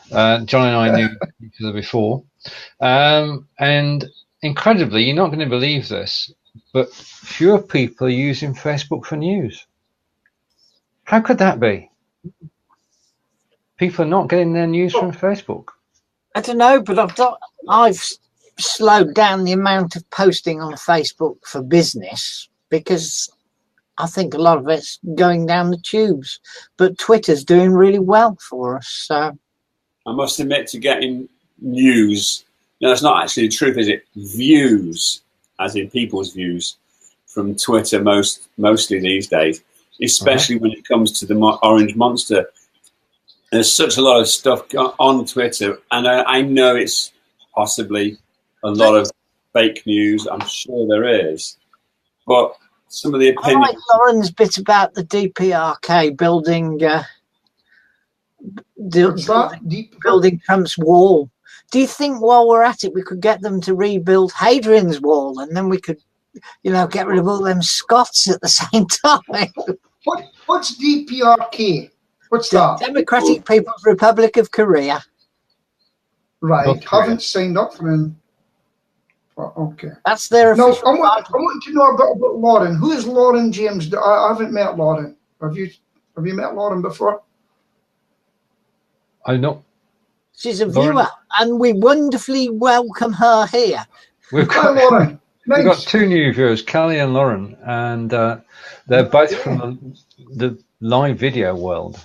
John and I knew each other before. And incredibly, you're not going to believe this, but fewer people are using Facebook for news. How could that be? People are not getting their news from Facebook. I don't know, but I've slowed down the amount of posting on Facebook for business because I think a lot of it's going down the tubes, but Twitter's doing really well for us. So I must admit to getting news. No, that's not actually the truth, is it? Views, as in people's views, from Twitter mostly these days, especially when it comes to the Orange Monster. There's such a lot of stuff on Twitter, and I know it's possibly a lot of fake news. I'm sure there is, but some of the opinions. I like Lauren's bit about the DPRK building. Building Trump's wall. Do you think while we're at it we could get them to rebuild Hadrian's Wall, and then we could, get rid of all them Scots at the same time? What's DPRK? What's that? Democratic People's Republic of Korea. Right, haven't signed up for them. Okay. That's their No, official. I want to know about Lauren. Who is Lauren James? I haven't met Lauren. Have you met Lauren before? I know. She's a viewer, and we wonderfully welcome her here. We've got Lauren. Nice. We've got two new viewers, Callie and Lauren, and they're both from the live video world.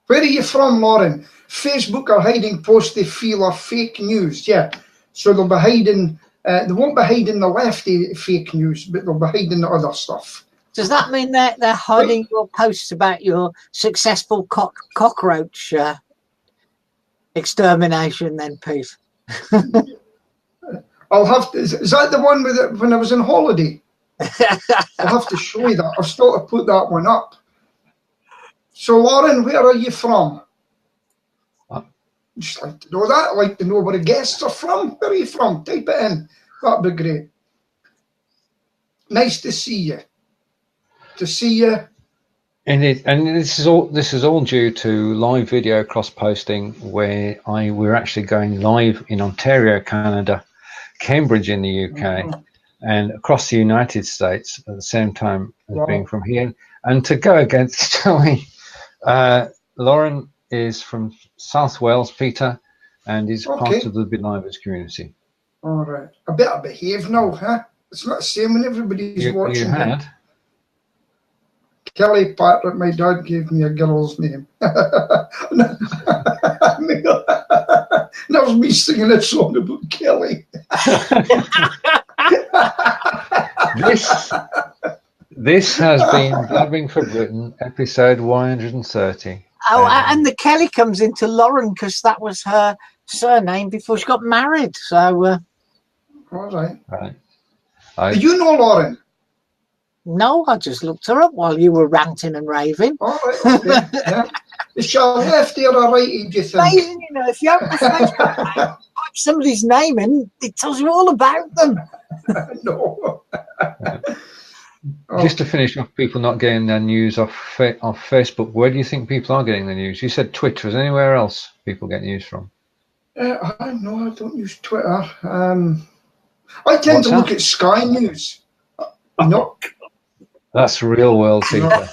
Where are you from, Lauren? Facebook are hiding posts they feel are fake news. Yeah, so they'll be hiding. They won't be hiding the lefty fake news, but they'll be hiding the other stuff. Does that mean that they're hiding your posts about your successful cockroach extermination then, Pete? I'll have to, is that the one with it when I was on holiday? I'll have to show you that. I've still to put that one up. So Lauren, where are you from? Just like to know that. I'd like to know where the guests are from. Where are you from? Type it in. That'd be great. Nice to see you. And this is all due to live video cross posting, where we're actually going live in Ontario, Canada, Cambridge in the UK, and across the United States at the same time as being from here. And to go against Charlie, Lauren is from South Wales, Peter, and is part of the BeLivers community. All right. I better behave now, huh? It's not the same when everybody's watching. You had. Kelly Patrick, my dad gave me a girl's name. That was me singing a song about Kelly. This has been Blabbing for Britain, episode 130. Oh, and the Kelly comes into Lauren because that was her surname before she got married. So, all right. Right. Do you know Lauren? No, I just looked her up while you were ranting and raving. All right, okay. Yeah. Is she a lefty or a righty, do you think? Amazing, if you open Facebook, type somebody's name in, it tells you all about them. No. Just to finish off, people not getting their news off Facebook, where do you think people are getting the news? You said Twitter. Is anywhere else people get news from? I don't use Twitter. I tend to look at Sky News. No. That's real world, Peter.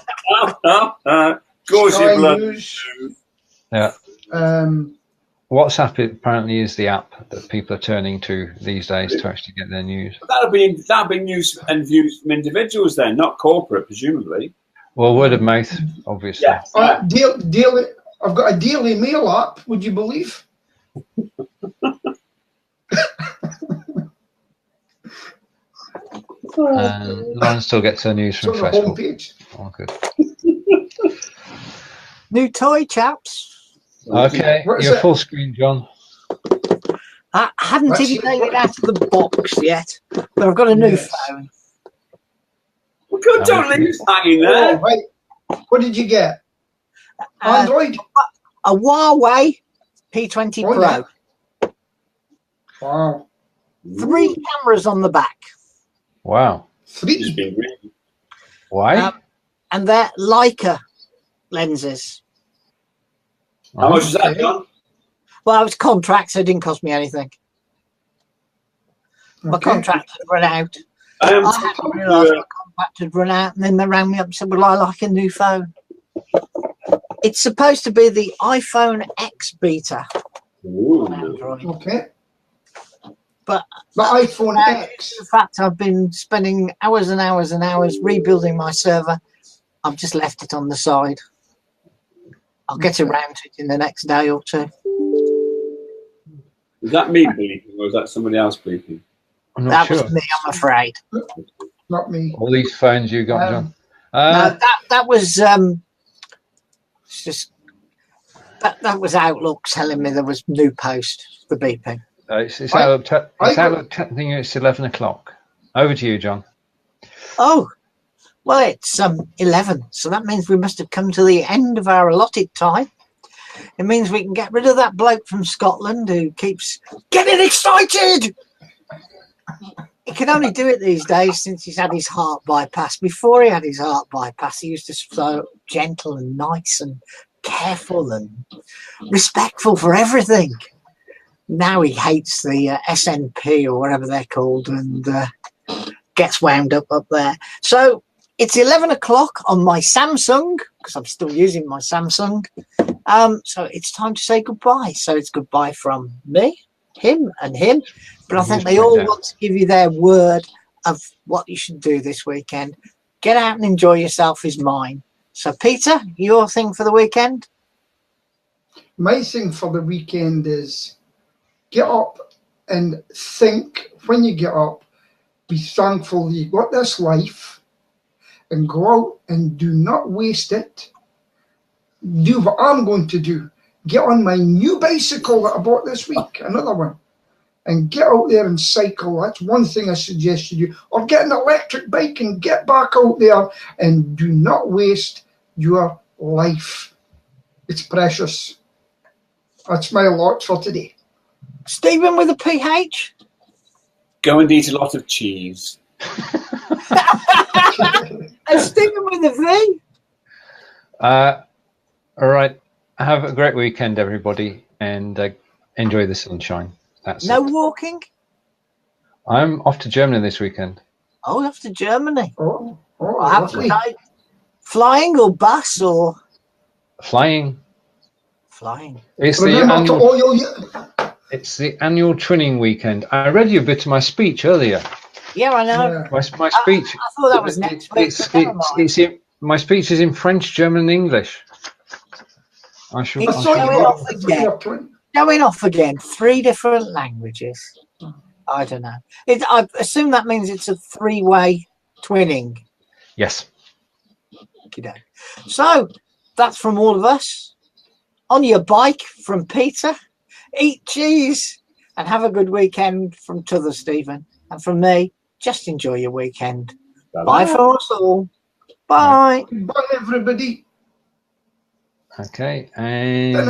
Sky News. Yeah. WhatsApp apparently is the app that people are turning to these days to actually get their news. That'll be news and views from individuals then, not corporate, presumably. Well, word of mouth, obviously. Yeah. Daily. I've got a Daily Mail app. Would you believe? Lauren still gets her news from Facebook. Homepage. Oh, good. New toy, chaps. Okay, you're full screen, John. I haven't even taken it out of the box yet, but I've got a new phone. Well, good, don't leave us hanging there. Right. What did you get? Android? A Huawei P20 Pro. Yeah. Wow. 3 cameras on the back. Wow. 3? Why? And they're Leica lenses. How much is that, John? Well, it was contract, so it didn't cost me anything. My contract had run out. I hadn't realised my contract had run out, and then they rang me up and said, well, I like a new phone. It's supposed to be the iPhone X beta. Ooh. On Android. Okay. But The iPhone X. in fact, I've been spending hours and hours and hours rebuilding my server. I've just left it on the side. I'll get around to it in the next day or two. Is that me bleeping or is that somebody else bleeping? I'm not That sure. was me, I'm afraid. Not me. All these phones you got, John. No, that was it's just that was Outlook telling me there was new post. The beeping. It's Outlook telling you it's 11 o'clock. Over to you, John. Oh, well, it's 11, so that means we must have come to the end of our allotted time. It means we can get rid of that bloke from Scotland who keeps getting excited. He can only do it these days since he's had his heart bypass. Before he had his heart bypass, he used to be so gentle and nice and careful and respectful for everything. Now he hates the SNP or whatever they're called and gets wound up there. So it's 11 o'clock on my Samsung, because I'm still using my Samsung. So it's time to say goodbye. So it's goodbye from me, him and him. But I think they all want to give you their word of what you should do this weekend. Get out and enjoy yourself is mine. So Peter, your thing for the weekend? My thing for the weekend is get up and think when you get up, be thankful that you got this life and go out and do not waste it. Do what I'm going to do. Get on my new bicycle that I bought this week, another one, and get out there and cycle. That's one thing I suggest you do. Or get an electric bike and get back out there and do not waste your life. It's precious. That's my lot for today. Stephen with a PH? Go and eat a lot of cheese. And Stephen with a V? All right. Have a great weekend, everybody, and enjoy the sunshine. That's no it. walking? I'm off to Germany this weekend. Oh, off to Germany. Oh, Happy lovely. day. Flying or bus or? Flying. Flying. It's Remember to oil your... It's the annual twinning weekend. I read you a bit of my speech earlier. Yeah, I know. Yeah. My speech. I thought that was next week. My speech is in French, German, and English. I shall. It's going off again. 3 different languages. I don't know. I assume that means it's a 3-way twinning. Yes. Okay. So that's from all of us. On your bike from Peter. Eat cheese and have a good weekend from T'other Stephen. And from me, just enjoy your weekend. Bye for us all. Bye. Bye, everybody. Okay. And